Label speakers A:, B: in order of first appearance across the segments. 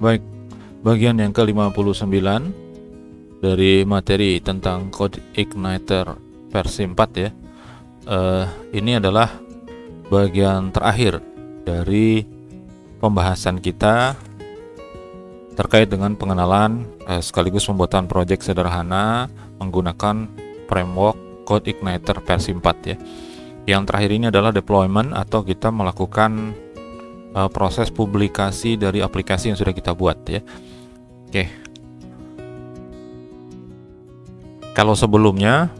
A: Baik, bagian yang ke-59 dari materi tentang CodeIgniter versi 4 ya. Ini adalah bagian terakhir dari pembahasan kita terkait dengan pengenalan sekaligus pembuatan proyek sederhana menggunakan framework CodeIgniter versi 4 ya. Yang terakhir ini adalah deployment atau kita melakukan proses publikasi dari aplikasi yang sudah kita buat ya. Oke. Kalau sebelumnya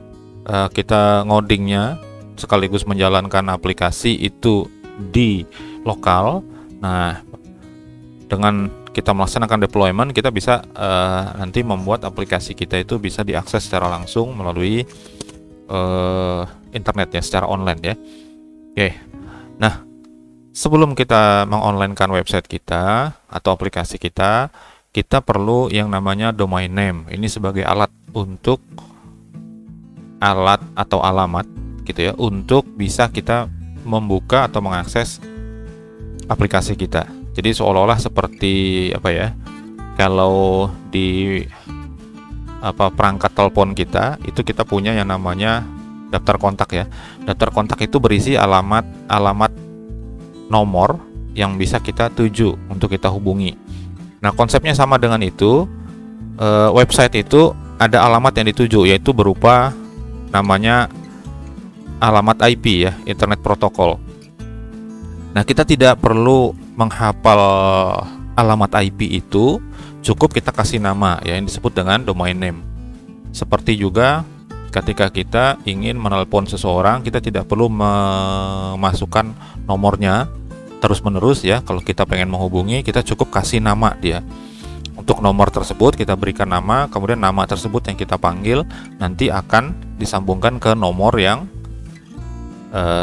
A: kita ngodingnya sekaligus menjalankan aplikasi itu di lokal. Nah, dengan kita melaksanakan deployment, kita bisa nanti membuat aplikasi kita itu bisa diakses secara langsung melalui internet ya, secara online ya. Oke. Nah, sebelum kita mengonlinekan website kita atau aplikasi kita, kita perlu yang namanya domain name. Ini sebagai alat atau alamat gitu ya, untuk bisa kita membuka atau mengakses aplikasi kita. Jadi seolah-olah seperti apa ya? Kalau di perangkat telepon kita, itu kita punya yang namanya daftar kontak ya. Daftar kontak itu berisi alamat nomor yang bisa kita tuju untuk kita hubungi. Nah, konsepnya sama dengan itu. Website itu ada alamat yang dituju, yaitu berupa namanya alamat IP ya, Internet Protocol. Nah, kita tidak perlu menghafal alamat IP itu, cukup kita kasih nama ya, yang disebut dengan domain name. Seperti juga ketika kita ingin menelpon seseorang, kita tidak perlu memasukkan nomornya terus-menerus ya. Kalau kita pengen menghubungi, kita cukup kasih nama dia. Untuk nomor tersebut kita berikan nama, kemudian nama tersebut yang kita panggil nanti akan disambungkan ke nomor yang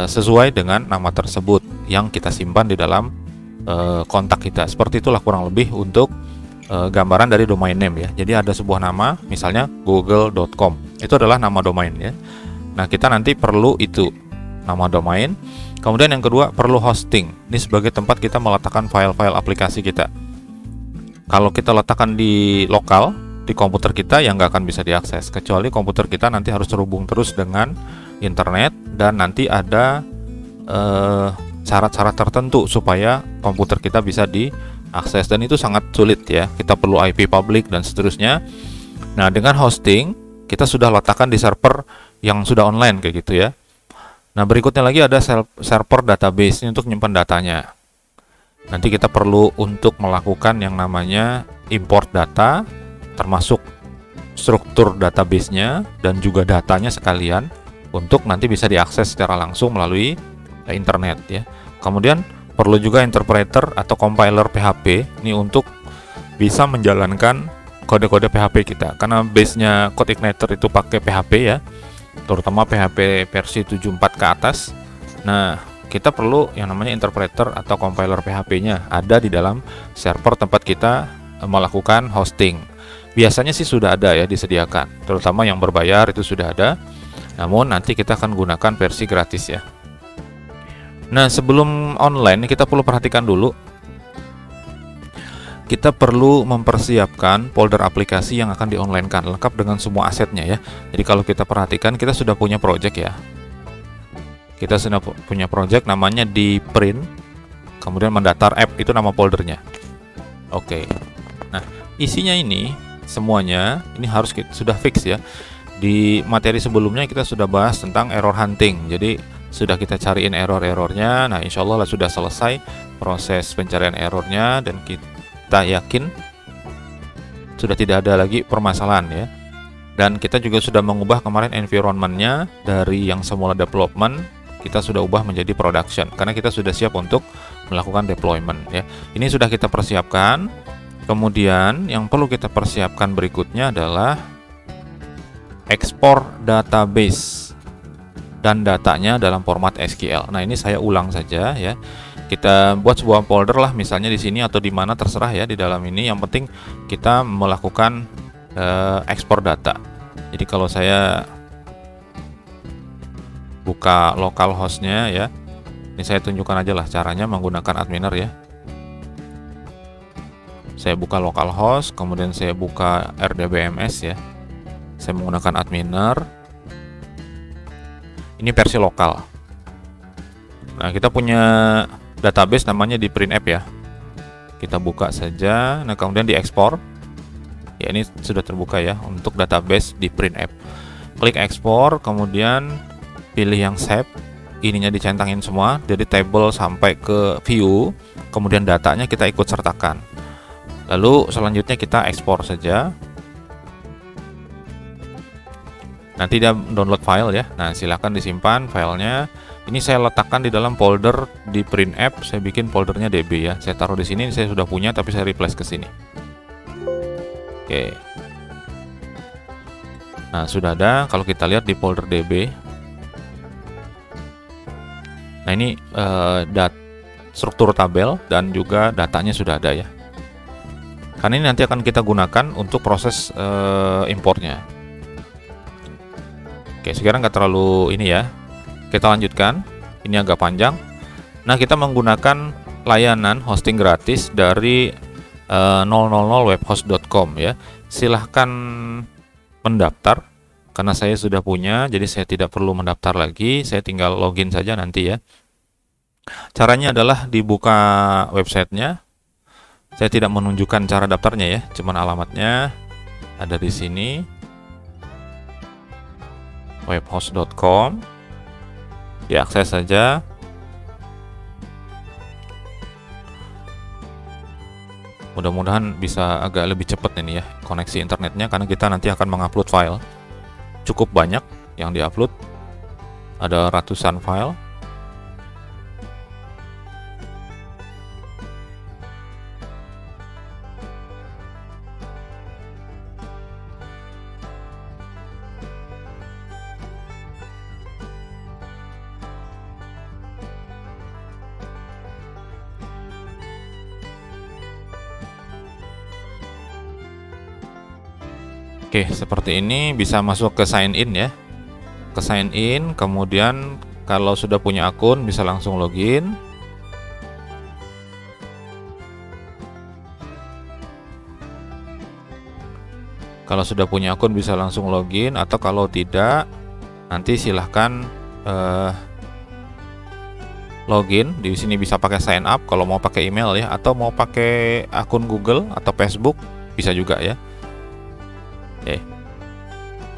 A: sesuai dengan nama tersebut yang kita simpan di dalam kontak kita. Seperti itulah kurang lebih untuk gambaran dari domain name ya. Jadi ada sebuah nama, misalnya google.com. Itu adalah nama domain ya. Nah, kita nanti perlu itu, nama domain. Kemudian yang kedua perlu hosting. Ini sebagai tempat kita meletakkan file-file aplikasi kita. Kalau kita letakkan di lokal, di komputer kita, yang nggak akan bisa diakses, kecuali komputer kita nanti harus terhubung terus dengan internet, dan nanti ada syarat-syarat tertentu supaya komputer kita bisa diakses, dan itu sangat sulit ya. Kita perlu IP public dan seterusnya. Nah, dengan hosting kita sudah letakkan di server yang sudah online kayak gitu ya. Nah, berikutnya lagi ada server database, ini untuk nyimpan datanya. Nanti kita perlu untuk melakukan yang namanya import data, termasuk struktur database-nya dan juga datanya sekalian, untuk nanti bisa diakses secara langsung melalui internet ya. Kemudian perlu juga interpreter atau compiler PHP, ini untuk bisa menjalankan kode-kode PHP kita. Karena base-nya CodeIgniter itu pakai PHP ya, terutama PHP versi 74 ke atas. Nah, kita perlu yang namanya interpreter atau compiler PHP-nya ada di dalam server tempat kita melakukan hosting. Biasanya sih sudah ada ya, disediakan, terutama yang berbayar itu sudah ada. Namun nanti kita akan gunakan versi gratis ya. Nah, sebelum online kita perlu perhatikan dulu. Kita perlu mempersiapkan folder aplikasi yang akan di-online-kan lengkap dengan semua asetnya ya. Jadi kalau kita perhatikan, kita sudah punya project ya. Kita sudah punya project namanya di print, kemudian mendatar app, itu nama foldernya. Oke. Nah, isinya ini semuanya ini harus sudah fix ya. Di materi sebelumnya kita sudah bahas tentang error hunting. Jadi sudah kita cariin error-errornya. Nah, insya Allah sudah selesai proses pencarian errornya, dan kita yakin sudah tidak ada lagi permasalahan ya. Dan kita juga sudah mengubah kemarin environment-nya dari yang semula development, kita sudah ubah menjadi production, karena kita sudah siap untuk melakukan deployment ya. Ini sudah kita persiapkan. Kemudian yang perlu kita persiapkan berikutnya adalah ekspor database dan datanya dalam format SQL. Nah, ini saya ulang saja ya. Kita buat sebuah folder lah, misalnya di sini atau di mana terserah ya, di dalam ini. Yang penting kita melakukan ekspor data. Jadi kalau saya buka localhost-nya ya, ini saya tunjukkan aja lah caranya menggunakan adminer ya. Saya buka localhost, kemudian saya buka RDBMS ya. Saya menggunakan adminer. Ini versi lokal. Nah, kita punya database namanya di print app ya. Kita buka saja. Nah, kemudian diekspor. Ya, ini sudah terbuka ya untuk database di print app. Klik ekspor, kemudian pilih yang save. Ininya dicentangin semua, jadi table sampai ke view, kemudian datanya kita ikut sertakan. Lalu selanjutnya kita ekspor saja. Nanti dia download file ya. Nah, silahkan disimpan filenya. Ini saya letakkan di dalam folder di print app. Saya bikin foldernya DB ya. Saya taruh di sini. Saya sudah punya, tapi saya replace ke sini. Oke. Nah, sudah ada. Kalau kita lihat di folder DB. Nah, ini struktur tabel dan juga datanya sudah ada ya. Karena ini nanti akan kita gunakan untuk proses importnya. Oke, sekarang nggak terlalu ini ya. Kita lanjutkan. Ini agak panjang. Nah, kita menggunakan layanan hosting gratis dari 000webhost.com ya. Silahkan mendaftar. Karena saya sudah punya, jadi saya tidak perlu mendaftar lagi. Saya tinggal login saja nanti ya. Caranya adalah dibuka websitenya. Saya tidak menunjukkan cara daftarnya ya, cuman alamatnya ada di sini. Webhost.com. Diakses saja. Mudah-mudahan bisa agak lebih cepat ini ya koneksi internetnya, karena kita nanti akan mengupload file. Cukup banyak yang diupload, ada ratusan file. Oke, seperti ini bisa masuk ke sign in ya. Ke sign in, kemudian kalau sudah punya akun bisa langsung login. Kalau sudah punya akun bisa langsung login, atau kalau tidak nanti silahkan login. Di sini bisa pakai sign up kalau mau pakai email ya, atau mau pakai akun Google atau Facebook bisa juga ya.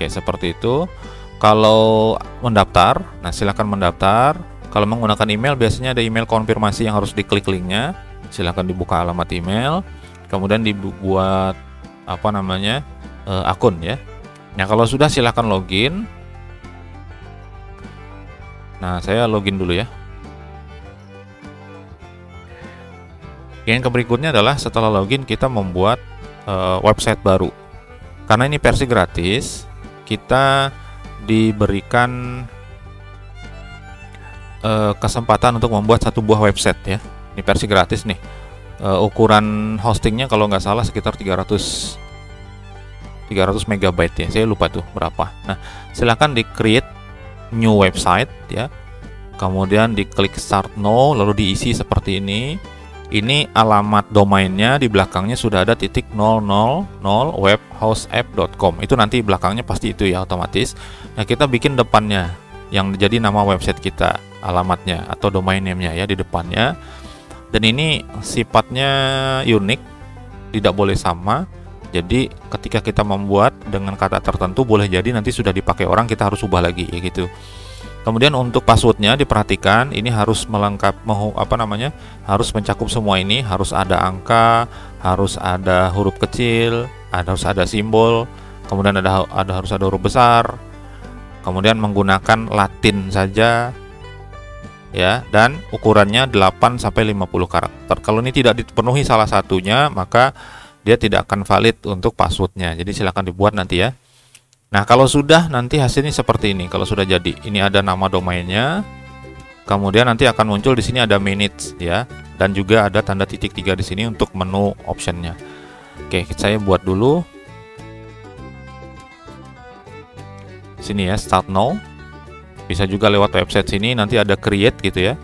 A: Oke, seperti itu. Kalau mendaftar, nah silahkan mendaftar. Kalau menggunakan email, biasanya ada email konfirmasi yang harus diklik linknya. Silahkan dibuka alamat email, kemudian dibuat akun ya. Nah, kalau sudah silahkan login. Nah, saya login dulu ya. Yang berikutnya adalah setelah login kita membuat website baru. Karena ini versi gratis, kita diberikan kesempatan untuk membuat satu buah website ya. Ini versi gratis nih. Ukuran hostingnya kalau nggak salah sekitar 300 MB ya. Saya lupa tuh berapa. Nah, silahkan di create new website ya. Kemudian diklik start now, lalu diisi seperti ini. Ini alamat domainnya, di belakangnya sudah ada .000webhostapp.com. Itu nanti belakangnya pasti itu ya otomatis. Nah, kita bikin depannya yang jadi nama website kita, alamatnya atau domain name-nya ya di depannya. Dan ini sifatnya unik, tidak boleh sama. Jadi ketika kita membuat dengan kata tertentu boleh jadi nanti sudah dipakai orang, kita harus ubah lagi ya gitu. Kemudian untuk passwordnya diperhatikan, ini harus harus mencakup semua ini, harus ada angka, harus ada huruf kecil, harus ada simbol, kemudian harus ada huruf besar, kemudian menggunakan Latin saja ya, dan ukurannya 8-50 karakter. Kalau ini tidak dipenuhi salah satunya, maka dia tidak akan valid untuk passwordnya. Jadi silakan dibuat nanti ya. Nah, kalau sudah nanti hasilnya seperti ini. Kalau sudah jadi, ini ada nama domainnya. Kemudian nanti akan muncul di sini ada minutes ya, dan juga ada tanda titik 3 di sini untuk menu optionnya. Oke, saya buat dulu. Sini ya, start now. Bisa juga lewat website sini, nanti ada create gitu ya.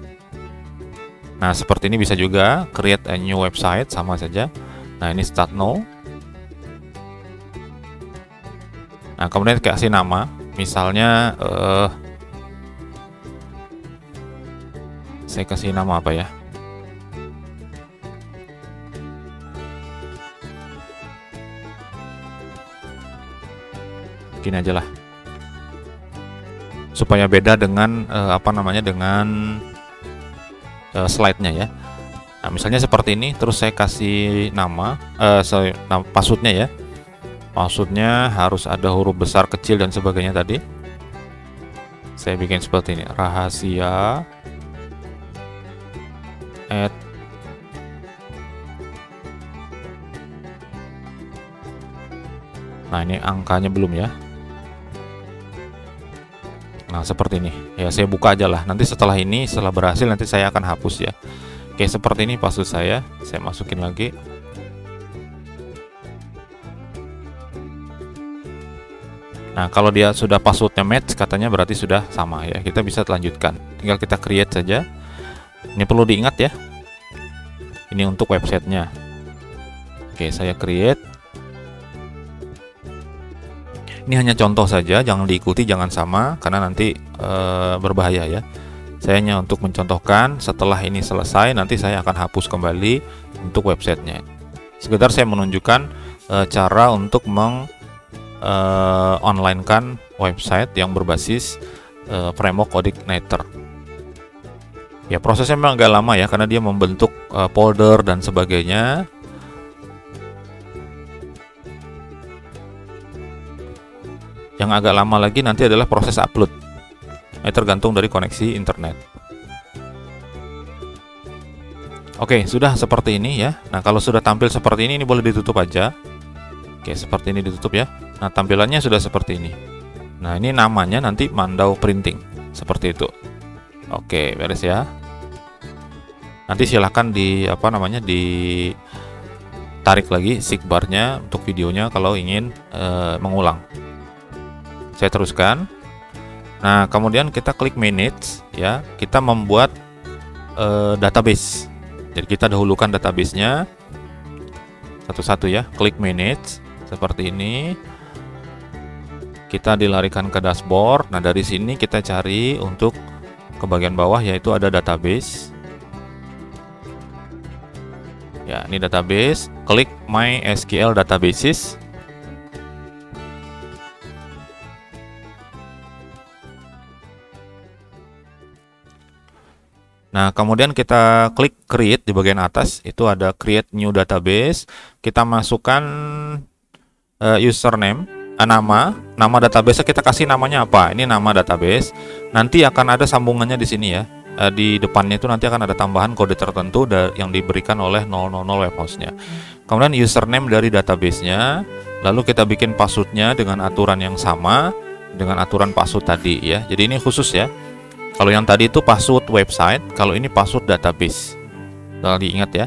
A: Nah, seperti ini bisa juga create a new website, sama saja. Nah, ini start now. Nah, kemudian kasih nama, misalnya saya kasih nama apa ya? Gini aja lah, supaya beda dengan apa namanya, dengan slide-nya ya. Nah, misalnya seperti ini, terus saya kasih nama, passwordnya ya. Passwordnya harus ada huruf besar, kecil, dan sebagainya tadi. Saya bikin seperti ini, rahasia @ nah, ini angkanya belum ya. Nah, seperti ini ya, saya buka aja lah. Nanti setelah ini, setelah berhasil, nanti saya akan hapus ya. Oke, seperti ini password saya masukin lagi. Nah, kalau dia sudah passwordnya match, katanya berarti sudah sama ya. Kita bisa lanjutkan, tinggal kita create saja. Ini perlu diingat ya, ini untuk websitenya. Oke, saya create. Ini hanya contoh saja, jangan diikuti, jangan sama, karena nanti berbahaya ya. Saya hanya untuk mencontohkan. Setelah ini selesai, nanti saya akan hapus kembali untuk websitenya. Sekedar saya menunjukkan cara untuk online-kan website yang berbasis framework Codeignator. Ya, prosesnya memang agak lama ya, karena dia membentuk folder dan sebagainya. Yang agak lama lagi nanti adalah proses upload. Ini tergantung dari koneksi internet. Oke, sudah seperti ini ya. Nah, kalau sudah tampil seperti ini boleh ditutup aja. Oke, seperti ini ditutup ya. Nah, tampilannya sudah seperti ini. Nah, ini namanya nanti Mandau Printing. Seperti itu. Oke, beres ya. Nanti silahkan ditarik lagi sidebarnya untuk videonya kalau ingin mengulang. Saya teruskan. Nah, kemudian kita klik manage ya. Kita membuat database. Jadi kita dahulukan databasenya satu-satu ya. Klik manage seperti ini. Kita dilarikan ke dashboard. Nah, dari sini kita cari untuk ke bagian bawah, yaitu ada database. Ya, ini database. Klik MySQL Databases. Nah, kemudian kita klik create di bagian atas, itu ada create new database. Kita masukkan username, nama database kita kasih namanya apa? Ini nama database. Nanti akan ada sambungannya di sini ya. Di depannya itu nanti akan ada tambahan kode tertentu yang diberikan oleh 000 web hostnya. Kemudian username dari databasenya, lalu kita bikin passwordnya dengan aturan yang sama dengan aturan password tadi ya. Jadi ini khusus ya. Kalau yang tadi itu password website, kalau ini password database. Jangan diingat ya.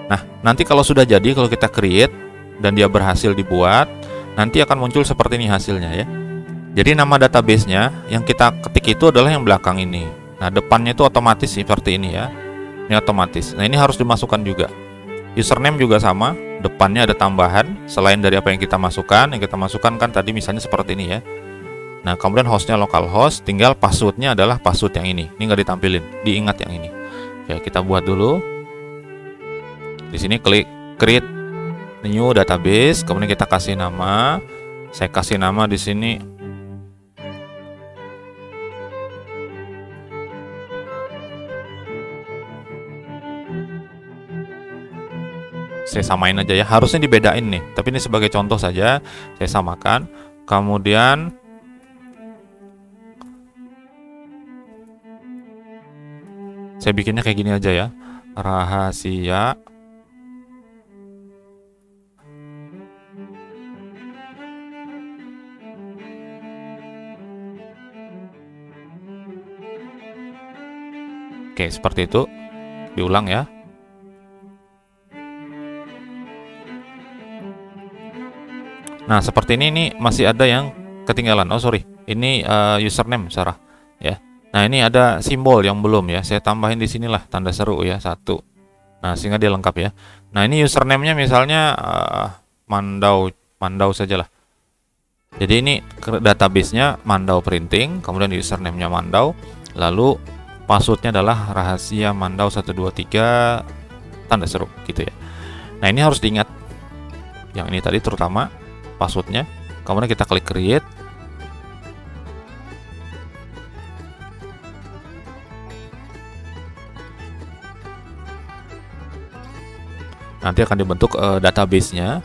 A: Nah, nanti kalau sudah jadi, kalau kita create dan dia berhasil dibuat, nanti akan muncul seperti ini hasilnya ya. Jadi nama databasenya yang kita ketik itu adalah yang belakang ini. Nah, depannya itu otomatis seperti ini ya. Ini otomatis. Nah, ini harus dimasukkan juga. Username juga sama, depannya ada tambahan selain dari apa yang kita masukkan. Yang kita masukkan kan tadi misalnya seperti ini ya. Nah, kemudian hostnya localhost, tinggal passwordnya adalah password yang ini. Ini nggak ditampilin, diingat yang ini. Oke, kita buat dulu. Di sini klik create new database, kemudian kita kasih nama. Saya kasih nama di sini. Saya samain aja ya. Harusnya dibedain nih, tapi ini sebagai contoh saja. Saya samakan. Kemudian saya bikinnya kayak gini aja ya. Rahasia Oke, seperti itu. Diulang ya. Nah, seperti ini masih ada yang ketinggalan. Oh, sorry. Ini username Sarah ya. Nah, ini ada simbol yang belum ya. Saya tambahin di sinilah tanda seru ya, 1. Nah, sehingga dia lengkap ya. Nah, ini username-nya misalnya Mandau sajalah. Jadi ini database-nya Mandau Printing, kemudian username-nya Mandau, lalu password-nya adalah rahasia Mandau 123 tanda seru gitu ya. Nah, ini harus diingat. Yang ini tadi terutama password-nya. Kemudian kita klik create. Nanti akan dibentuk database-nya.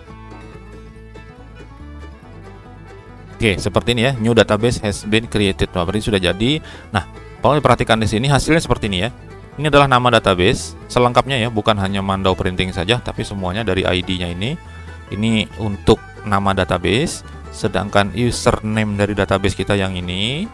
A: Oke, seperti ini ya. New database has been created. Nah, berarti sudah jadi. Nah, kalau diperhatikan di sini hasilnya seperti ini ya. Ini adalah nama database selengkapnya ya, bukan hanya Mandau Printing saja, tapi semuanya dari ID-nya ini. Ini untuk nama database, sedangkan username dari database kita yang ini,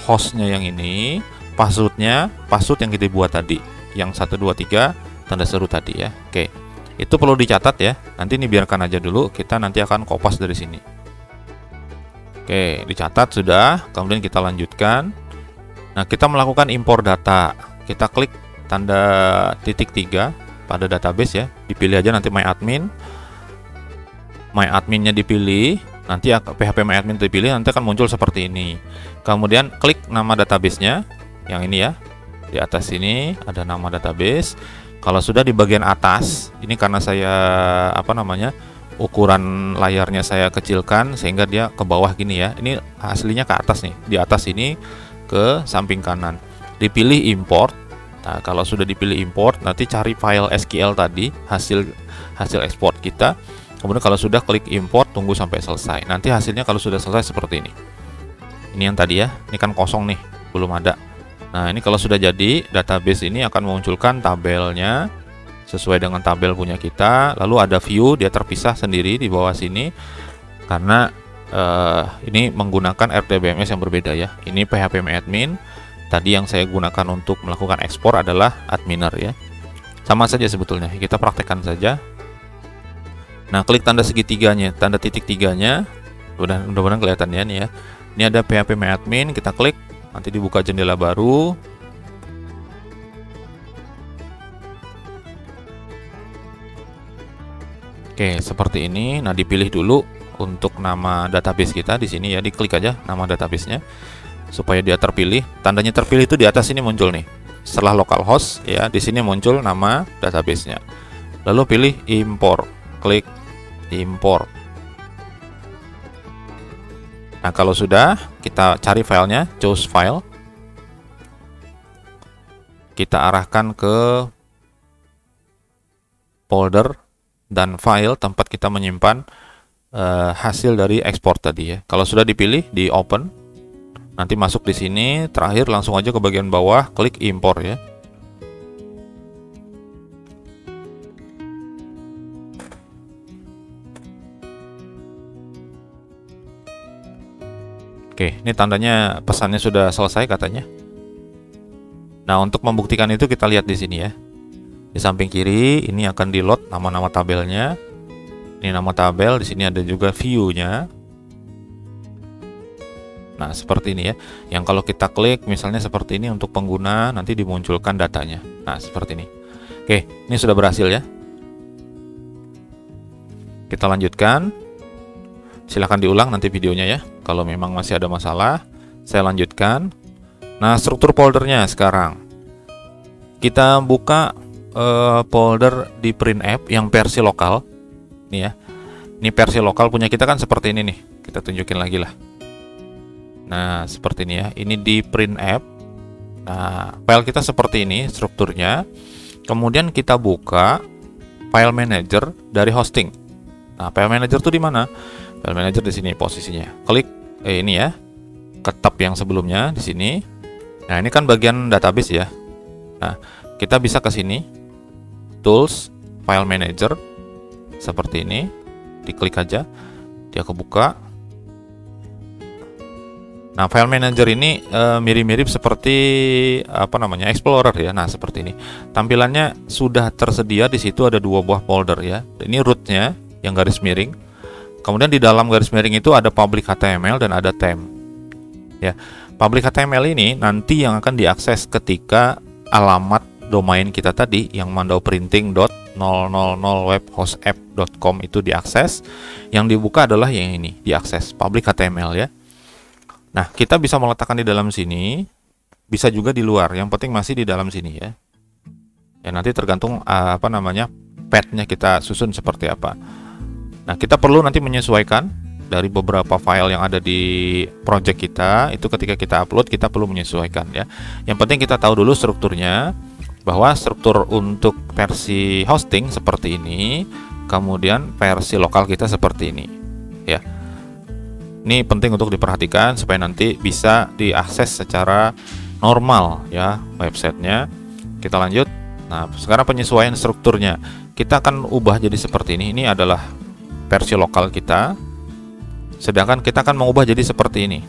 A: hostnya yang ini, passwordnya, password yang kita buat tadi, yang 123 tanda seru tadi ya. Oke, itu perlu dicatat ya. Nanti ini biarkan aja dulu, kita nanti akan kopas dari sini. Oke, dicatat sudah, kemudian kita lanjutkan. Nah, kita melakukan impor data. Kita klik tanda titik 3 pada database ya. Dipilih aja nanti my admin. My adminnya dipilih, nanti PHP my admin dipilih, nanti akan muncul seperti ini. Kemudian klik nama database-nya, yang ini ya. Di atas ini ada nama database. Kalau sudah di bagian atas, ini karena saya ukuran layarnya saya kecilkan sehingga dia ke bawah gini ya. Ini aslinya ke atas nih. Di atas ini ke samping kanan. Dipilih import. Nah, kalau sudah dipilih import, nanti cari file SQL tadi, hasil ekspor kita. Kemudian kalau sudah klik import, tunggu sampai selesai. Nanti hasilnya kalau sudah selesai seperti ini. Ini yang tadi ya. Ini kan kosong nih, belum ada. Nah, ini kalau sudah jadi, database ini akan memunculkan tabelnya sesuai dengan tabel punya kita. Lalu ada view, dia terpisah sendiri di bawah sini karena ini menggunakan RDBMS yang berbeda ya. Ini PHP admin. Tadi yang saya gunakan untuk melakukan ekspor adalah adminer ya. Sama saja sebetulnya. Kita praktekkan saja. Nah, klik tanda segitiganya, tanda titik tiganya. Mudah-mudahan kelihatan ya nih ya. Ini ada PHP admin, kita klik, nanti dibuka jendela baru. Oke, seperti ini. Nah, dipilih dulu untuk nama database kita di sini ya, diklik aja nama databasenya supaya dia terpilih. Tandanya terpilih itu di atas ini muncul nih. Setelah localhost ya, di sini muncul nama databasenya. Lalu pilih import, klik import. Nah, kalau sudah, kita cari filenya, choose file. Kita arahkan ke folder dan file tempat kita menyimpan hasil dari ekspor tadi ya. Kalau sudah dipilih, di open, nanti masuk di sini. Terakhir langsung aja ke bagian bawah, klik impor ya. Oke, ini tandanya pesannya sudah selesai katanya. Nah, untuk membuktikan itu kita lihat di sini ya. Di samping kiri ini akan di-load nama-nama tabelnya. Ini nama tabel, di sini ada juga view-nya. Nah, seperti ini ya. Yang kalau kita klik misalnya seperti ini untuk pengguna, nanti dimunculkan datanya. Nah, seperti ini. Oke, ini sudah berhasil ya. Kita lanjutkan. Silahkan diulang nanti videonya ya. Kalau memang masih ada masalah, saya lanjutkan. Nah, struktur foldernya sekarang. Kita buka folder di print app yang versi lokal nih ya. Ini versi lokal punya kita kan seperti ini nih. Kita tunjukin lagi lah. Nah, seperti ini ya. Ini di print app. Nah, file kita seperti ini strukturnya. Kemudian kita buka file manager dari hosting. Nah, file manager tuh di mana? File manager di sini posisinya. Klik ini ya. Ke tab yang sebelumnya di sini. Nah, ini kan bagian database ya. Nah, kita bisa ke sini. Tools, File Manager, seperti ini, diklik aja, dia kebuka. Nah, File Manager ini mirip-mirip seperti Explorer ya. Nah, seperti ini. Tampilannya sudah tersedia di situ ada 2 buah folder ya. Ini rootnya yang garis miring. Kemudian di dalam garis miring itu ada public HTML dan ada theme. Ya, public HTML ini nanti yang akan diakses ketika alamat domain kita tadi yang mandau-printing.000webhostapp.com itu diakses. Yang dibuka adalah yang ini, diakses public HTML ya. Nah, kita bisa meletakkan di dalam sini, bisa juga di luar. Yang penting masih di dalam sini ya. Ya nanti tergantung path-nya kita susun seperti apa. Nah, kita perlu nanti menyesuaikan dari beberapa file yang ada di project kita. Itu ketika kita upload kita perlu menyesuaikan ya. Yang penting kita tahu dulu strukturnya, bahwa struktur untuk versi hosting seperti ini, kemudian versi lokal kita seperti ini ya. Ini penting untuk diperhatikan supaya nanti bisa diakses secara normal ya websitenya. Kita lanjut. Nah, sekarang penyesuaian strukturnya. Kita akan ubah jadi seperti ini. Ini adalah versi lokal kita. Sedangkan kita akan mengubah jadi seperti ini.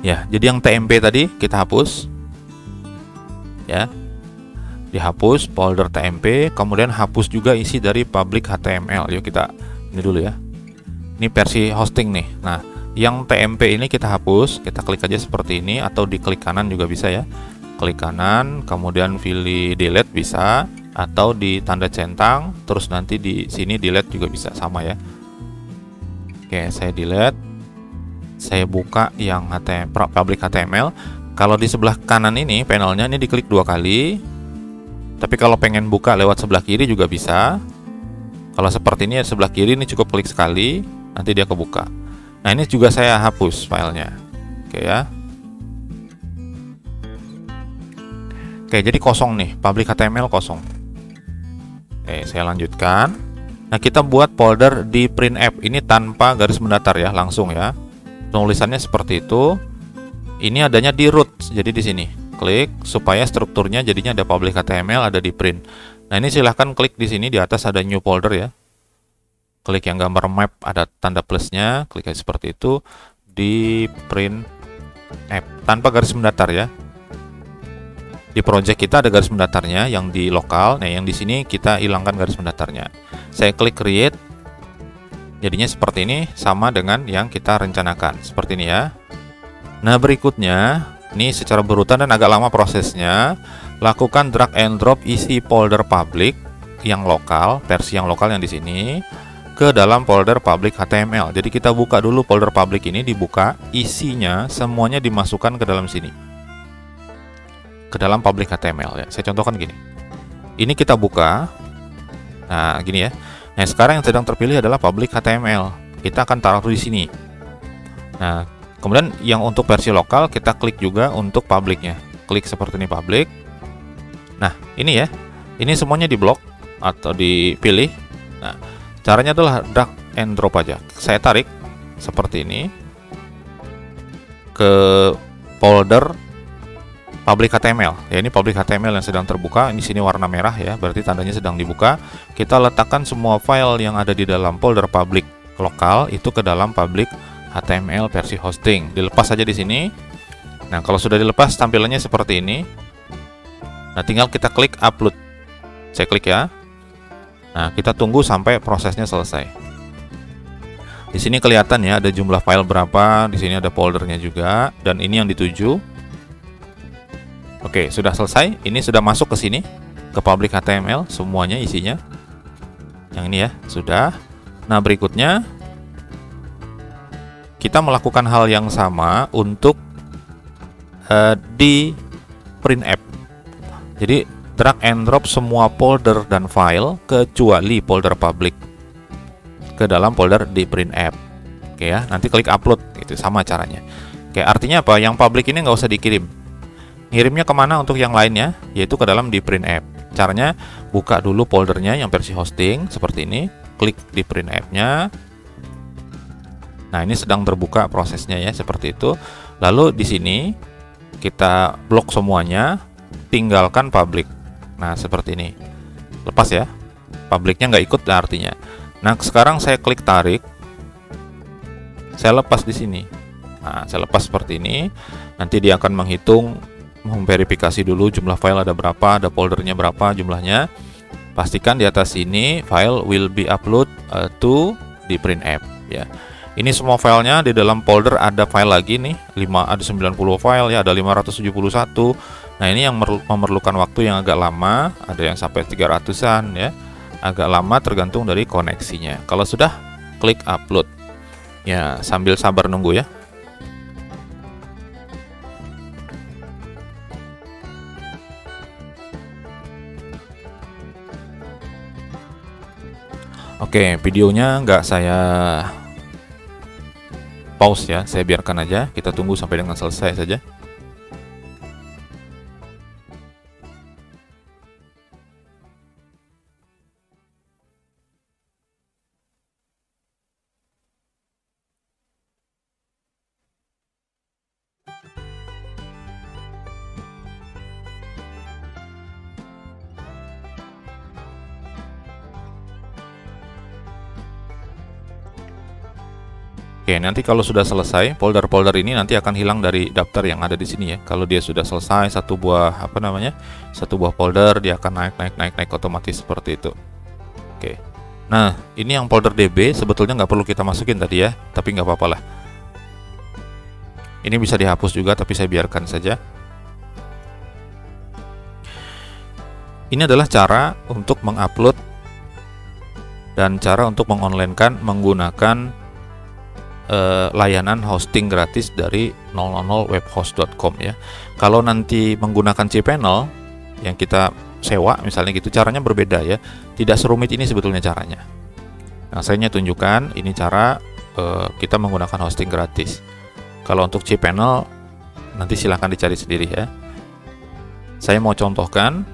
A: Ya, jadi yang TMP tadi kita hapus. Ya. Dihapus folder TMP, kemudian hapus juga isi dari public HTML. Yuk kita ini dulu ya. Ini versi hosting nih. Nah, yang TMP ini kita hapus. Kita klik aja seperti ini atau di klik kanan juga bisa ya. Klik kanan, kemudian pilih delete bisa, atau di tanda centang, terus nanti di sini delete juga bisa, sama ya. Oke, saya delete. Saya buka yang public HTML. Kalau di sebelah kanan ini panelnya ini diklik 2 kali. Tapi kalau pengen buka lewat sebelah kiri juga bisa. Kalau seperti ini sebelah kiri ini cukup klik sekali, nanti dia kebuka. Nah, ini juga saya hapus filenya. Oke ya. Oke, jadi kosong nih, public HTML kosong. Oke, saya lanjutkan. Nah, kita buat folder di print app. Ini tanpa garis mendatar ya, langsung ya. Tulisannya seperti itu. Ini adanya di root, jadi di sini. Klik supaya strukturnya jadinya ada public HTML, ada di print. Nah, ini silahkan klik di sini, di atas ada new folder ya. Klik yang gambar map, ada tanda plusnya, klik aja seperti itu. Di print app, tanpa garis mendatar ya. Di project kita ada garis mendatarnya yang di lokal. Nah, yang di sini kita hilangkan garis mendatarnya. Saya klik create. Jadinya seperti ini, sama dengan yang kita rencanakan. Seperti ini ya. Nah, berikutnya ini secara berurutan dan agak lama prosesnya. Lakukan drag and drop isi folder public yang lokal, versi yang lokal yang di sini, ke dalam folder public HTML. Jadi kita buka dulu folder public ini, dibuka, isinya semuanya dimasukkan ke dalam sini. Ke dalam public HTML ya. Saya contohkan gini. Ini kita buka. Nah, gini ya. Nah, sekarang yang sedang terpilih adalah public HTML. Kita akan taruh di sini. Nah, kemudian yang untuk versi lokal kita klik juga untuk publicnya. Klik seperti ini public. Nah, ini ya. Ini semuanya diblok atau dipilih. Nah, caranya adalah drag and drop aja. Saya tarik seperti ini ke folder public HTML. Ya, ini public HTML yang sedang terbuka. Ini sini warna merah ya, berarti tandanya sedang dibuka. Kita letakkan semua file yang ada di dalam folder public lokal itu ke dalam public HTML versi hosting. Dilepas saja di sini. Nah, kalau sudah dilepas tampilannya seperti ini. Nah, tinggal kita klik upload. Saya klik ya. Nah, kita tunggu sampai prosesnya selesai. Di sini kelihatan ya ada jumlah file berapa. Di sini ada foldernya juga, dan ini yang dituju. Oke, sudah selesai. Ini sudah masuk ke sini, ke public HTML, semuanya isinya. Yang ini ya, sudah. Nah, berikutnya kita melakukan hal yang sama untuk di print app. Jadi drag and drop semua folder dan file kecuali folder public ke dalam folder di print app. Oke ya, nanti klik upload, itu sama caranya. Oke, artinya apa? Yang public ini nggak usah dikirim. Ngirimnya kemana untuk yang lainnya? Yaitu ke dalam di print app. Caranya buka dulu foldernya yang versi hosting seperti ini, klik di print app-nya. Nah, ini sedang terbuka prosesnya ya, seperti itu. Lalu di sini kita blok semuanya, tinggalkan public. Nah, seperti ini. Lepas ya. Publicnya nggak ikut artinya. Nah, sekarang saya klik tarik. Saya lepas di sini. Nah, saya lepas seperti ini. Nanti dia akan menghitung, memverifikasi dulu jumlah file ada berapa, ada foldernya berapa jumlahnya. Pastikan di atas sini file will be upload to di print app ya. Ini semua filenya di dalam folder, ada file lagi nih, ada 90 file ya, ada 571. Nah, ini yang memerlukan waktu yang agak lama, ada yang sampai 300-an ya. Agak lama tergantung dari koneksinya. Kalau sudah, klik upload. Ya, sambil sabar nunggu ya. Oke, videonya nggak saya pause ya, saya biarkan aja. Kita tunggu sampai dengan selesai saja. Oke, nanti kalau sudah selesai, folder-folder ini nanti akan hilang dari daftar yang ada di sini ya. Kalau dia sudah selesai satu buah satu buah folder, dia akan naik otomatis seperti itu. Oke. Nah, ini yang folder DB sebetulnya nggak perlu kita masukin tadi ya, tapi nggak apa-apa lah. Ini bisa dihapus juga, tapi saya biarkan saja. Ini adalah cara untuk mengupload dan cara untuk mengonlinekan menggunakan layanan hosting gratis dari 000webhost.com ya. Kalau nanti menggunakan cPanel yang kita sewa misalnya gitu, caranya berbeda ya. Tidak serumit ini sebetulnya caranya. Nah, saya tunjukkan ini cara kita menggunakan hosting gratis. Kalau untuk cPanel nanti silahkan dicari sendiri ya. Saya mau contohkan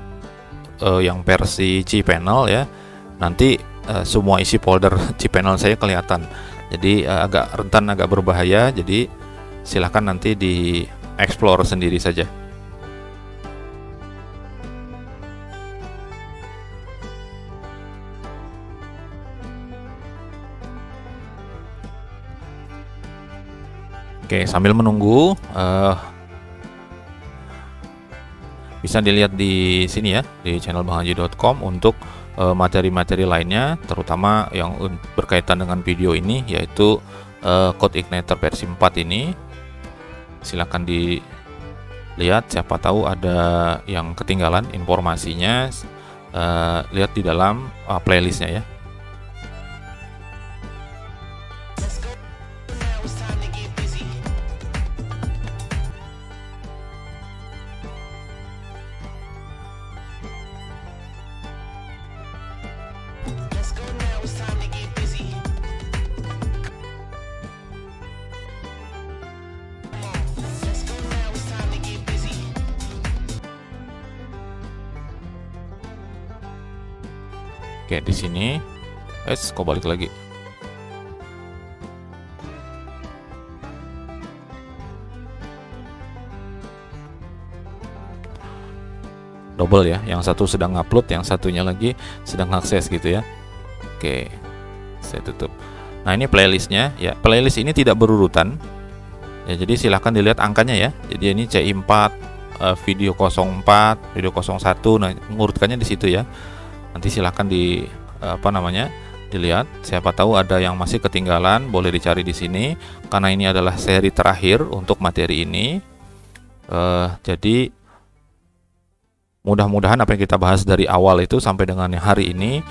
A: yang versi cPanel ya. Nanti semua isi folder cPanel saya kelihatan. Jadi agak rentan, agak berbahaya. Jadi silahkan nanti di explore sendiri saja. Oke, sambil menunggu bisa dilihat di sini ya, di channel banghaji.com untuk materi-materi lainnya, terutama yang berkaitan dengan video ini, yaitu CodeIgniter versi 4 ini. Silahkan dilihat, siapa tahu ada yang ketinggalan informasinya, lihat di dalam playlistnya ya. Oke, di sini, kok balik lagi? Double ya, yang satu sedang upload, yang satunya lagi sedang akses gitu ya. Oke, saya tutup. Nah, ini playlistnya ya. Playlist ini tidak berurutan ya, jadi silahkan dilihat angkanya ya. Jadi ini CI4, video 04, video 01. Nah, mengurutkannya di situ ya. Nanti silahkan dilihat. Siapa tahu ada yang masih ketinggalan, boleh dicari di sini. Karena ini adalah seri terakhir untuk materi ini. Jadi mudah-mudahan apa yang kita bahas dari awal itu sampai dengan hari ini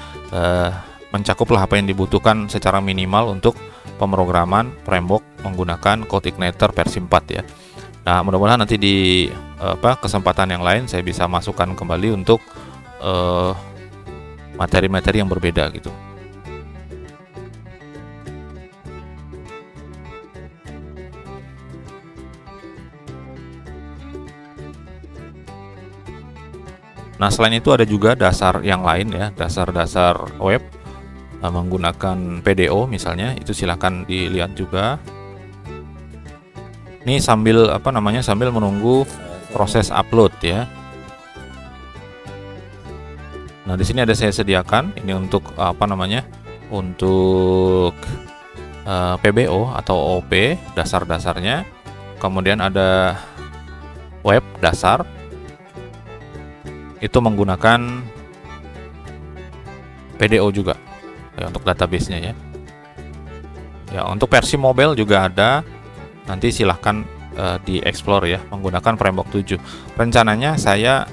A: mencakuplah apa yang dibutuhkan secara minimal untuk pemrograman framework menggunakan CodeIgniter versi 4 ya. Nah, mudah-mudahan nanti di kesempatan yang lain saya bisa masukkan kembali untuk materi-materi yang berbeda gitu. Nah, selain itu ada juga dasar yang lain ya, dasar-dasar web menggunakan PDO misalnya, itu silahkan dilihat juga. Ini sambil sambil menunggu proses upload ya. Nah, di sini ada saya sediakan ini untuk untuk PBO atau OP dasar-dasarnya. Kemudian ada web dasar. Itu menggunakan PDO juga ya, untuk database-nya ya. Ya, untuk versi mobile juga ada. Nanti silahkan di explore ya menggunakan Framework 7. Rencananya saya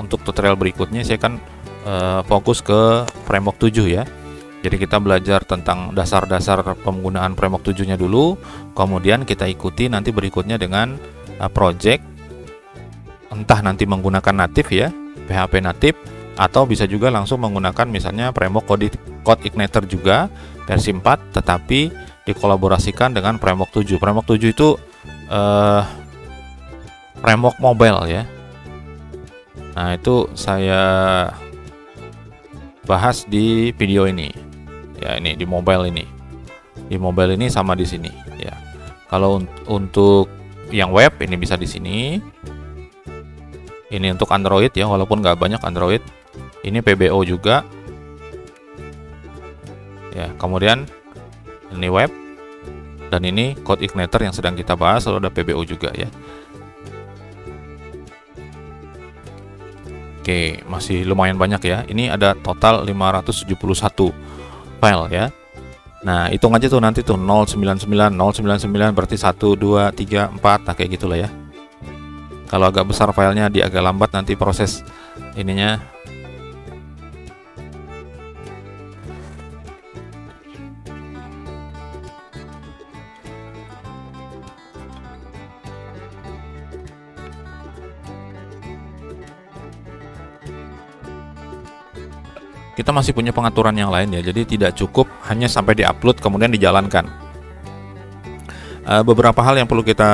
A: untuk tutorial berikutnya saya akan fokus ke Framework 7 ya. Jadi kita belajar tentang dasar-dasar penggunaan Framework 7-nya dulu, kemudian kita ikuti nanti berikutnya dengan project, entah nanti menggunakan native ya, PHP native, atau bisa juga langsung menggunakan misalnya Framework CodeIgniter juga versi 4, tetapi dikolaborasikan dengan Framework 7. Framework 7 itu framework mobile ya. Nah, itu saya bahas di video ini. Ya, ini di mobile ini. Di mobile ini sama di sini ya. Kalau untuk yang web ini bisa di sini. Ini untuk Android ya, walaupun nggak banyak Android. Ini PBO juga. Ya, kemudian ini web. Dan ini CodeIgniter yang sedang kita bahas, lalu ada PBO juga ya. Oke, masih lumayan banyak ya. Ini ada total 571 file ya. Nah, hitung aja tuh nanti tuh 099 berarti 1 2 3 4, nah kayak gitulah ya. Kalau agak besar filenya dia agak lambat nanti proses ininya. Kita masih punya pengaturan yang lain ya, jadi tidak cukup hanya sampai diupload kemudian dijalankan. Beberapa hal yang perlu kita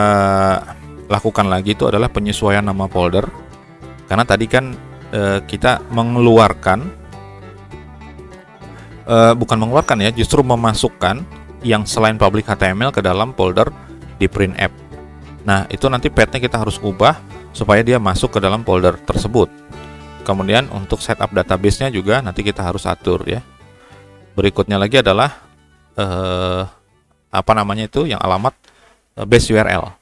A: lakukan lagi itu adalah penyesuaian nama folder, karena tadi kan kita mengeluarkan, bukan mengeluarkan ya, justru memasukkan yang selain public HTML ke dalam folder di print app. Nah, itu nanti path-nya kita harus ubah supaya dia masuk ke dalam folder tersebut. Kemudian untuk setup database-nya juga nanti kita harus atur ya. Berikutnya lagi adalah apa namanya itu yang alamat base URL.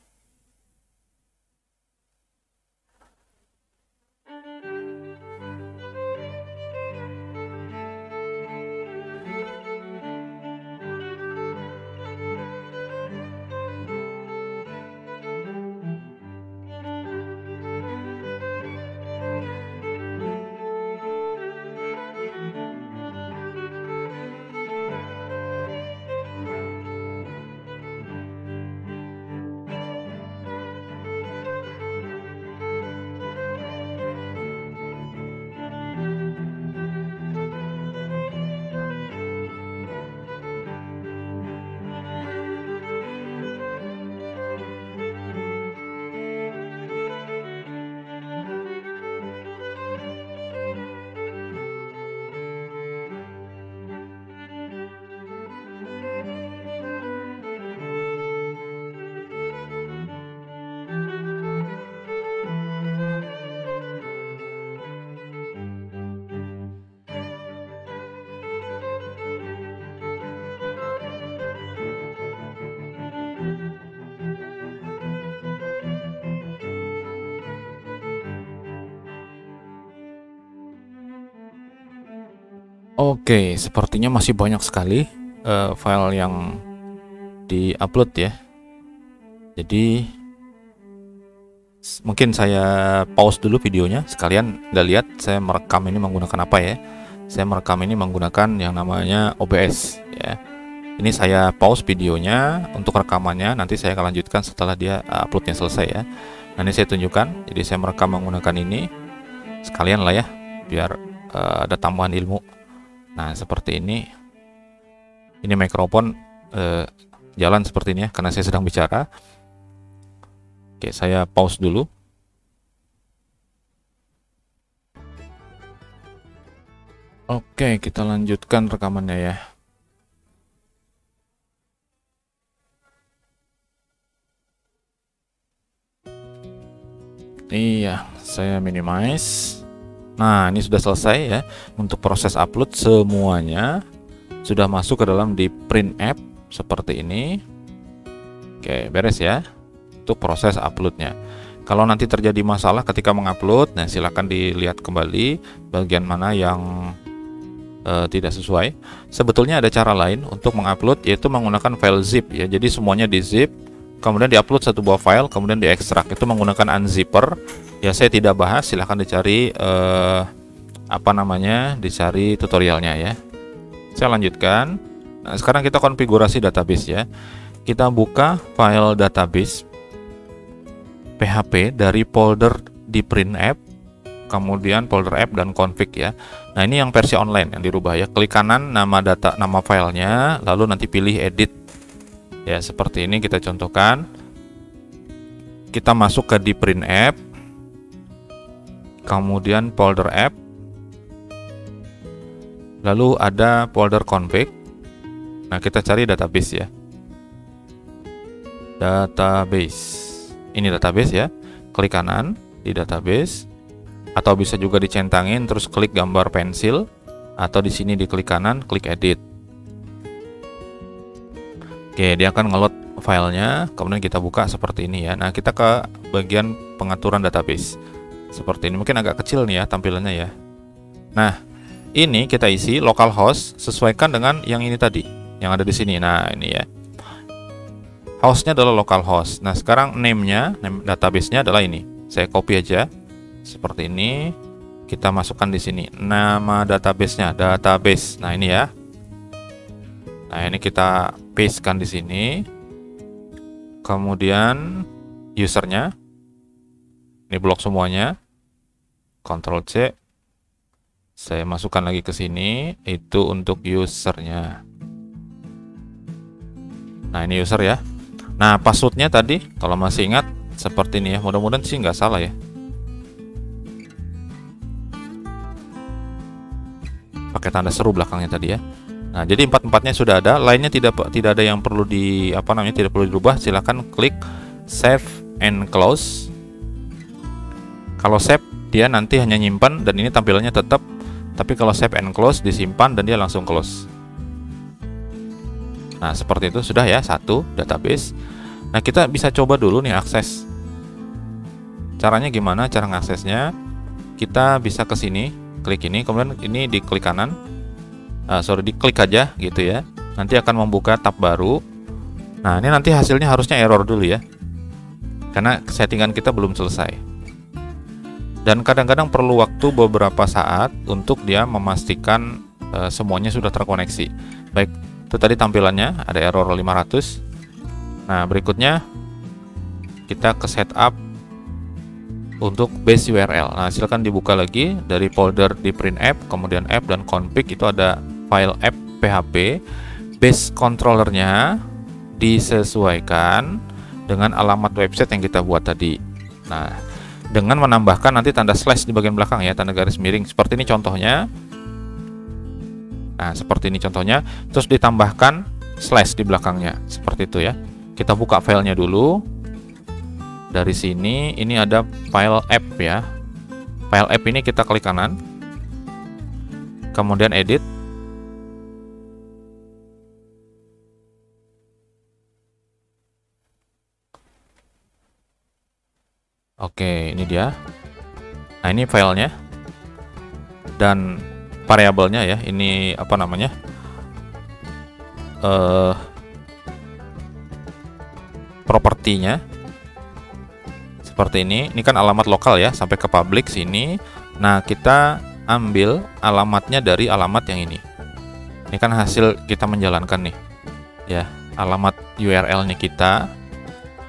A: Oke, sepertinya masih banyak sekali file yang di-upload ya. Jadi mungkin saya pause dulu videonya, sekalian Anda lihat saya merekam ini menggunakan apa ya. Saya merekam ini menggunakan yang namanya OBS ya. Ini saya pause videonya untuk rekamannya, nanti saya akan lanjutkan setelah dia uploadnya selesai ya. Nah, ini saya tunjukkan, jadi saya merekam menggunakan ini sekalian lah ya, biar ada tambahan ilmu. Nah, seperti ini mikrofon jalan seperti ini ya, karena saya sedang bicara. Oke, saya pause dulu. Oke, kita lanjutkan rekamannya ya. Iya, saya minimize. Nah, ini sudah selesai ya. Untuk proses upload semuanya sudah masuk ke dalam di print app seperti ini. Oke, beres ya. Itu proses uploadnya. Kalau nanti terjadi masalah ketika mengupload, nah silakan dilihat kembali bagian mana yang tidak sesuai. Sebetulnya ada cara lain untuk mengupload, yaitu menggunakan file zip ya. Jadi semuanya di zip, kemudian diupload satu buah file, kemudian diekstrak. Itu menggunakan unzipper. Ya saya tidak bahas, silahkan dicari dicari tutorialnya ya. Saya lanjutkan. Nah, sekarang kita konfigurasi database ya. Kita buka file database PHP dari folder di print app, kemudian folder app dan config ya. Nah, ini yang versi online yang dirubah ya. Klik kanan nama filenya, lalu nanti pilih edit. Ya, seperti ini kita contohkan. Kita masuk ke di print app, kemudian folder app, lalu ada folder config. Nah, kita cari database ya. Database. Ini database ya. Klik kanan di database, atau bisa juga dicentangin terus klik gambar pensil, atau di sini diklik kanan, klik edit. Oke, dia akan ngeload filenya, kemudian kita buka seperti ini ya. Nah, kita ke bagian pengaturan database. Seperti ini, mungkin agak kecil nih ya tampilannya ya. Nah, ini kita isi localhost sesuaikan dengan yang ini tadi, yang ada di sini. Nah, ini ya. Hostnya adalah localhost. Nah, sekarang name database-nya adalah ini. Saya copy aja. Seperti ini. Kita masukkan di sini. Nama database-nya, database. Nah, ini ya. Nah, ini kita pastekan di sini. Kemudian usernya. Ini blok semuanya. Ctrl C. Saya masukkan lagi ke sini. Itu untuk usernya. Nah, ini user ya. Nah, passwordnya tadi, kalau masih ingat, seperti ini ya. Mudah-mudahan sih nggak salah ya. Pakai tanda seru belakangnya tadi ya. Nah, jadi empat-empatnya sudah ada. Lainnya tidak ada yang perlu tidak perlu dirubah. Silahkan klik save and close. Kalau save, dia nanti hanya nyimpan dan ini tampilannya tetap. Tapi kalau save and close, disimpan dan dia langsung close. Nah, seperti itu sudah ya, satu database. Nah, kita bisa coba dulu nih akses. Caranya gimana? Cara ngaksesnya, kita bisa ke sini, klik ini, kemudian ini diklik kanan. Diklik aja gitu ya. Nanti akan membuka tab baru. Nah, ini nanti hasilnya harusnya error dulu ya. Karena settingan kita belum selesai. Dan kadang-kadang perlu waktu beberapa saat untuk dia memastikan semuanya sudah terkoneksi. Baik, itu tadi tampilannya ada error 500. Nah, berikutnya kita ke setup untuk base URL. Nah, silakan dibuka lagi dari folder di print app, kemudian app dan config, itu ada file app PHP. Base controllernya disesuaikan dengan alamat website yang kita buat tadi. Nah, dengan menambahkan nanti tanda slash di bagian belakang ya, tanda garis miring. Seperti ini contohnya. Nah, seperti ini contohnya. Terus ditambahkan slash di belakangnya. Seperti itu ya. Kita buka filenya dulu. Dari sini, ini ada file app ya. File app ini kita klik kanan. Kemudian edit. Oke, ini dia. Nah, ini filenya. Dan variabelnya ya, ini apa namanya? Propertinya seperti ini. Ini kan alamat lokal ya, sampai ke public sini. Nah, kita ambil alamatnya dari alamat yang ini. Ini kan hasil kita menjalankan nih. Ya, alamat URL-nya kita,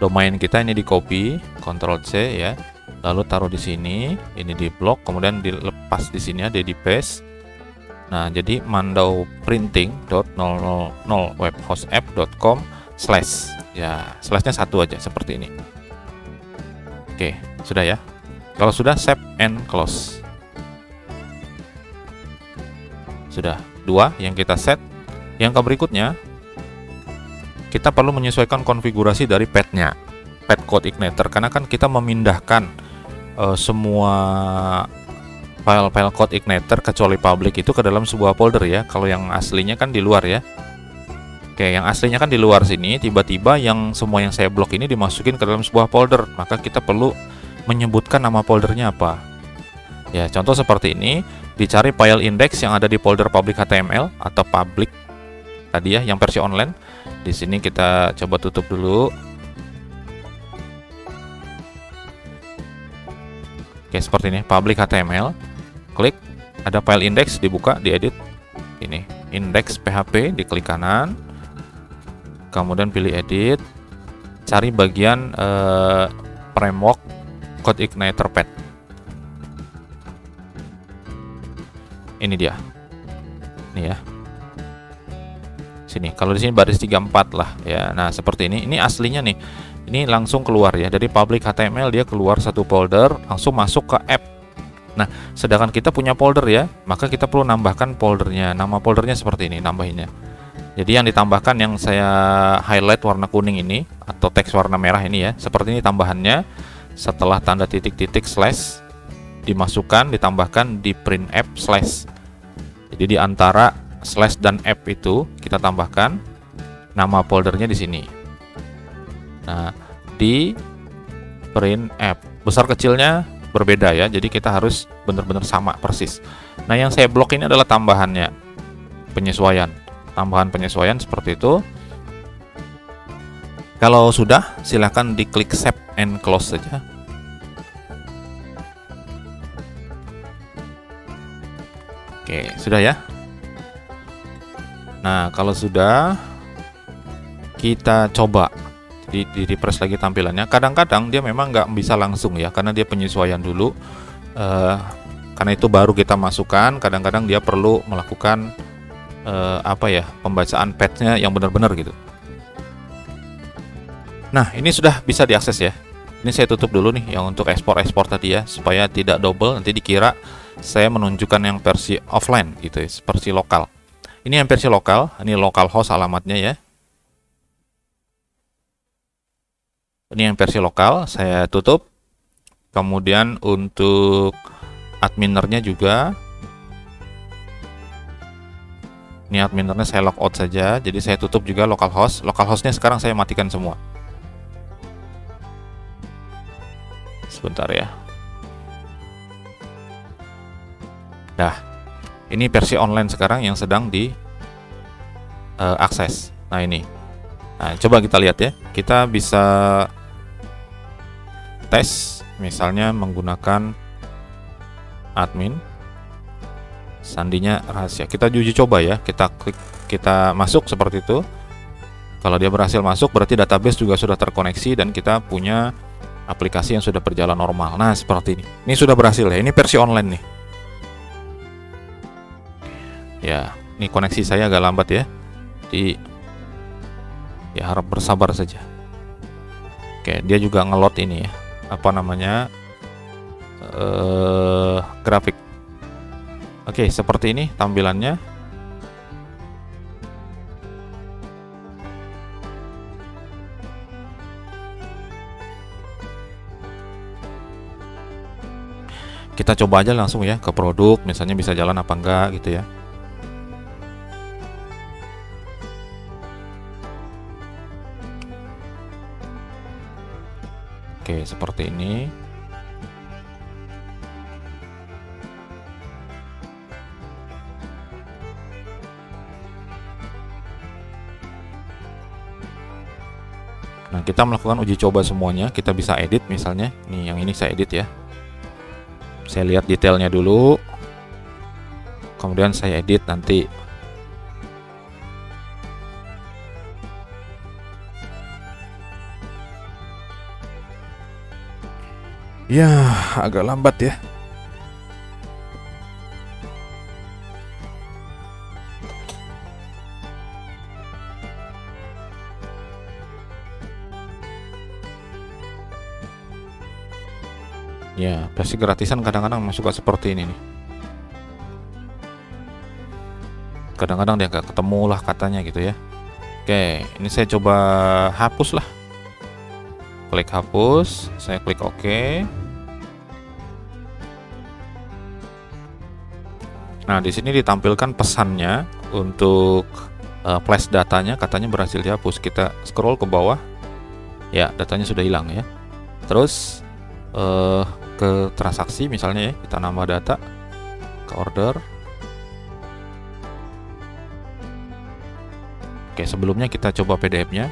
A: domain kita ini di copy, Ctrl C ya. Lalu taruh di sini, ini di blok, kemudian dilepas di sini ada di paste. Nah, jadi mandau.printing.000webhostapp.com/ ya, slashnya satu aja seperti ini. Oke, sudah ya. Kalau sudah, save and close. Sudah dua yang kita set. Yang berikutnya, kita perlu menyesuaikan konfigurasi dari path-nya, path code igniter, karena kan kita memindahkan semua file-file code igniter kecuali public itu ke dalam sebuah folder ya. Kalau yang aslinya kan di luar ya. Oke, yang aslinya kan di luar sini, tiba-tiba yang semua yang saya blok ini dimasukin ke dalam sebuah folder, maka kita perlu menyebutkan nama foldernya apa. Ya, contoh seperti ini, dicari file index yang ada di folder public HTML atau public tadi ya, yang versi online. Di sini kita coba tutup dulu. Oke, seperti ini, public HTML. Klik, ada file index, dibuka, diedit. Ini, index PHP, diklik kanan. Kemudian pilih edit. Cari bagian framework CodeIgniter Path. Ini dia. Ini ya. Sini. Kalau di sini baris 34 lah ya. Nah, seperti ini. Ini aslinya nih. Ini langsung keluar ya. Dari public HTML dia keluar satu folder, langsung masuk ke app. Nah, sedangkan kita punya folder ya, maka kita perlu nambahkan foldernya. Nama foldernya seperti ini, nambahinnya. Jadi yang ditambahkan yang saya highlight warna kuning ini atau teks warna merah ini ya, seperti ini tambahannya. Setelah tanda titik-titik slash dimasukkan, ditambahkan di print app slash. Jadi di antara slash dan app itu kita tambahkan nama foldernya di sini. Nah, di print app besar kecilnya berbeda ya, jadi kita harus benar-benar sama persis. Nah, yang saya blok ini adalah tambahannya, penyesuaian, tambahan penyesuaian seperti itu. Kalau sudah, silahkan diklik save and close saja. Oke, sudah ya. Nah, kalau sudah, kita coba di refresh lagi tampilannya. Kadang-kadang dia memang nggak bisa langsung ya, karena dia penyesuaian dulu. Karena itu baru kita masukkan. Kadang-kadang dia perlu melakukan pembacaan path-nya yang benar-benar gitu. Nah, ini sudah bisa diakses ya. Ini saya tutup dulu nih yang untuk ekspor tadi ya, supaya tidak double, nanti dikira saya menunjukkan yang versi offline gitu ya, versi lokal. Ini yang versi lokal, ini localhost alamatnya ya. Ini yang versi lokal, saya tutup. Kemudian untuk adminernya juga, ini adminernya saya logout saja, jadi saya tutup juga localhost. Localhostnya sekarang saya matikan semua. Sebentar ya. Nah, ini versi online sekarang yang sedang diakses. Nah, ini. Nah, coba kita lihat ya. Kita bisa tes misalnya menggunakan admin, sandinya rahasia. Kita uji coba ya, kita klik, kita masuk seperti itu. Kalau dia berhasil masuk, berarti database juga sudah terkoneksi dan kita punya aplikasi yang sudah berjalan normal. Nah, seperti ini. Ini sudah berhasil ya. Ini versi online nih. Ya, ini koneksi saya agak lambat ya. Jadi ya harap bersabar saja. Oke, dia juga ngelot ini ya. Apa namanya? Grafik. Oke, seperti ini tampilannya. Kita coba aja langsung ya ke produk, misalnya bisa jalan apa enggak gitu ya. Oke, seperti ini. Nah, kita melakukan uji coba semuanya. Kita bisa edit misalnya. Nih, yang ini saya edit ya. Saya lihat detailnya dulu. Kemudian saya edit nanti. Ya, agak lambat ya. Ya, versi gratisan kadang-kadang suka seperti ini nih. Kadang-kadang dia nggak ketemu lah katanya gitu ya. Oke, ini saya coba hapus lah. Klik hapus, saya klik OK. Nah, di sini ditampilkan pesannya untuk flash datanya, katanya berhasil dihapus. Kita scroll ke bawah, ya datanya sudah hilang ya. Terus ke transaksi misalnya ya, kita nambah data ke order. Oke, sebelumnya kita coba PDF-nya.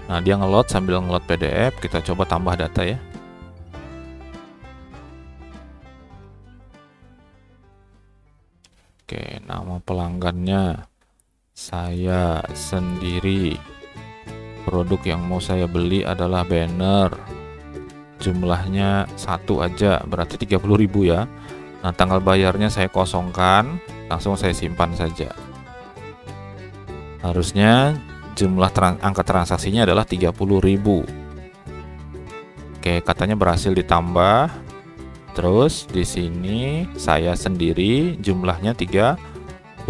A: Nah, dia ngeload, sambil ngeload PDF, kita coba tambah data ya. Oke, nama pelanggannya saya sendiri. Produk yang mau saya beli adalah banner. Jumlahnya 1 aja, berarti 30.000 ya. Nah, tanggal bayarnya saya kosongkan, langsung saya simpan saja. Harusnya jumlah angka transaksinya adalah 30.000. Oke, katanya berhasil ditambah. Terus di sini saya sendiri jumlahnya 30.000,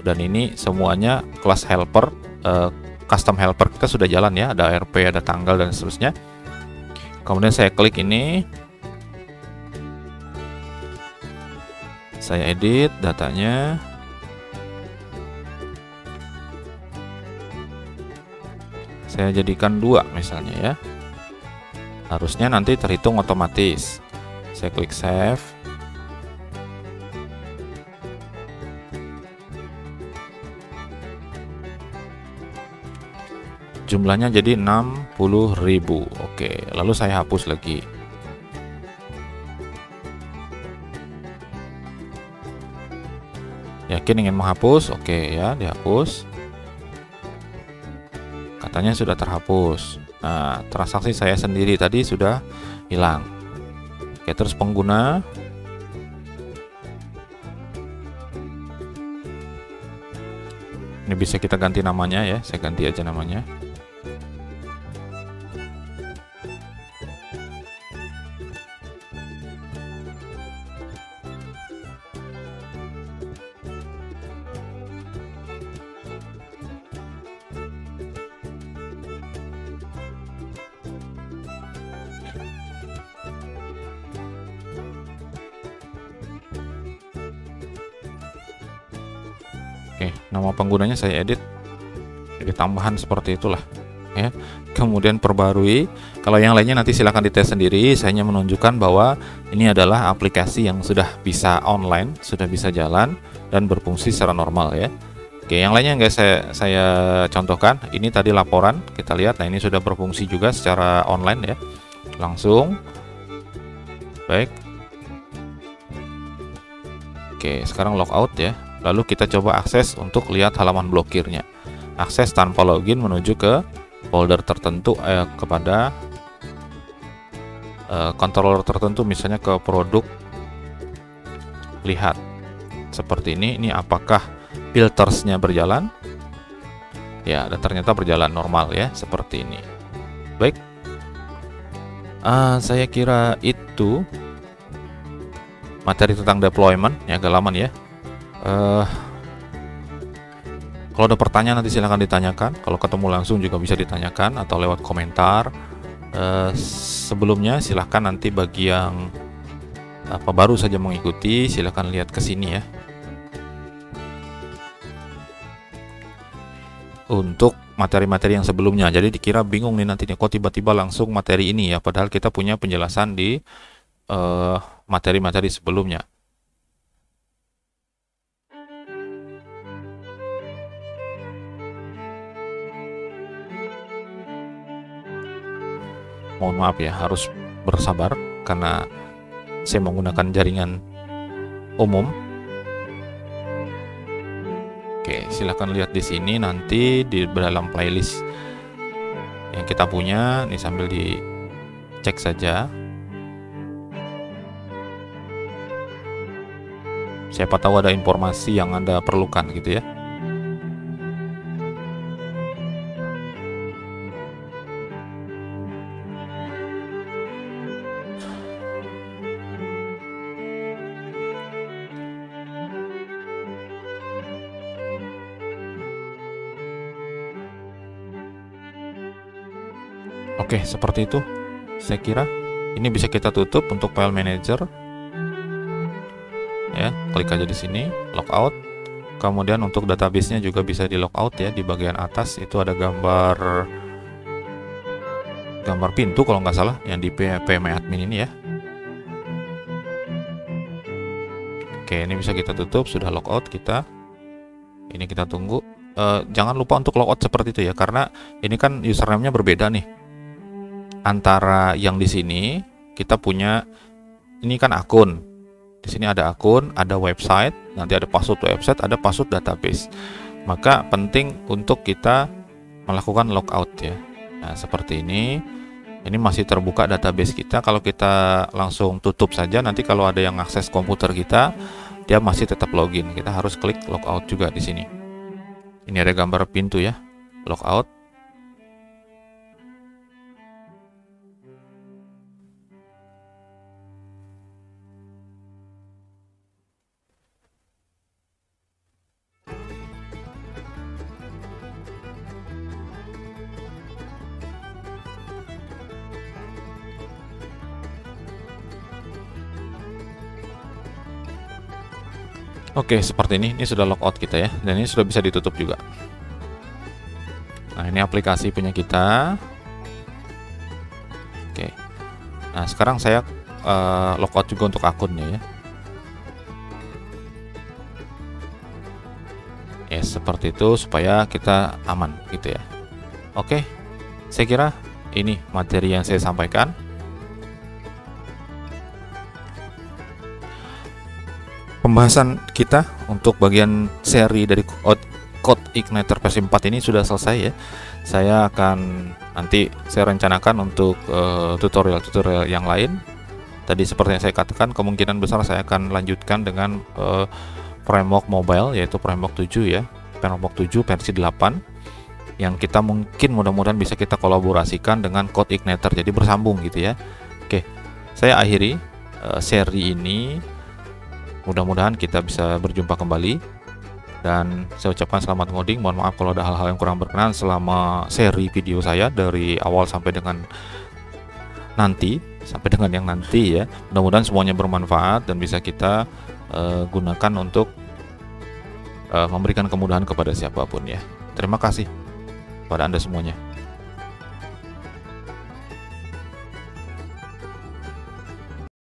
A: dan ini semuanya kelas helper, custom helper kita sudah jalan ya, ada RP, ada tanggal dan seterusnya. Kemudian saya klik ini, saya edit datanya. Saya jadikan 2 misalnya ya. Harusnya nanti terhitung otomatis. Saya klik save. Jumlahnya jadi 60.000. Oke, lalu saya hapus lagi. Yakin ingin menghapus? Oke ya, dihapus. Katanya sudah terhapus. Nah, transaksi saya sendiri tadi sudah hilang. Oke, terus pengguna. Ini bisa kita ganti namanya ya, saya ganti aja namanya. Oke, nama penggunanya saya edit tambahan seperti itulah ya. Kemudian perbarui. Kalau yang lainnya nanti silahkan dites sendiri. Saya hanya menunjukkan bahwa ini adalah aplikasi yang sudah bisa online, sudah bisa jalan dan berfungsi secara normal ya. Oke, yang lainnya nggak saya contohkan. Ini tadi laporan, kita lihat. Nah, ini sudah berfungsi juga secara online ya, langsung. Baik. Oke, sekarang logout ya. Lalu kita coba akses untuk lihat halaman blokirnya. Akses tanpa login menuju ke folder tertentu, kepada controller tertentu, misalnya ke produk. Lihat seperti ini. Ini apakah filtersnya berjalan? Ya, dan ternyata berjalan normal ya, seperti ini. Baik, saya kira itu materi tentang deployment ya, agak lama ya. Kalau ada pertanyaan nanti silahkan ditanyakan. Kalau ketemu langsung juga bisa ditanyakan atau lewat komentar. Sebelumnya silahkan nanti bagi yang baru saja mengikuti, silahkan lihat ke sini ya. Untuk materi-materi yang sebelumnya. Jadi dikira bingung nih nanti kok tiba-tiba langsung materi ini ya. Padahal kita punya penjelasan di materi-materi sebelumnya. Mohon maaf ya, harus bersabar karena saya menggunakan jaringan umum. Oke, silahkan lihat di sini nanti di dalam playlist yang kita punya. Ini sambil dicek saja. Siapa tahu ada informasi yang Anda perlukan gitu ya. Oke, seperti itu. Saya kira ini bisa kita tutup untuk file manager. Ya, klik aja di sini, logout. Kemudian untuk database-nya juga bisa di logout ya. Di bagian atas itu ada gambar pintu kalau nggak salah yang di PMadmin ini ya. Oke, ini bisa kita tutup, sudah logout kita. Ini kita tunggu. Jangan lupa untuk logout seperti itu ya, karena ini kan username-nya berbeda nih. Antara yang di sini kita punya, ini kan akun. Di sini ada akun, ada website, nanti ada password website, ada password database. Maka penting untuk kita melakukan logout ya. Nah, seperti ini. Ini masih terbuka database kita. Kalau kita langsung tutup saja, nanti kalau ada yang akses komputer kita, dia masih tetap login. Kita harus klik logout juga di sini. Ini ada gambar pintu ya, logout. Oke, seperti ini sudah logout kita ya, dan ini sudah bisa ditutup juga. Nah, ini aplikasi punya kita. Oke, nah sekarang saya logout juga untuk akunnya ya. Ya, seperti itu supaya kita aman gitu ya. Oke, saya kira ini materi yang saya sampaikan. Pembahasan kita untuk bagian seri dari CodeIgniter versi 4 ini sudah selesai ya. Saya rencanakan untuk tutorial-tutorial yang lain. Tadi seperti yang saya katakan, kemungkinan besar saya akan lanjutkan dengan framework mobile, yaitu framework 7 ya, framework 7 versi 8, yang kita mungkin mudah-mudahan bisa kita kolaborasikan dengan CodeIgniter, jadi bersambung gitu ya. Oke, saya akhiri seri ini. Mudah-mudahan kita bisa berjumpa kembali, dan saya ucapkan selamat ngoding. Mohon maaf kalau ada hal-hal yang kurang berkenan selama seri video saya dari awal sampai dengan yang nanti ya. Mudah-mudahan semuanya bermanfaat dan bisa kita gunakan untuk memberikan kemudahan kepada siapapun ya. Terima kasih pada Anda semuanya.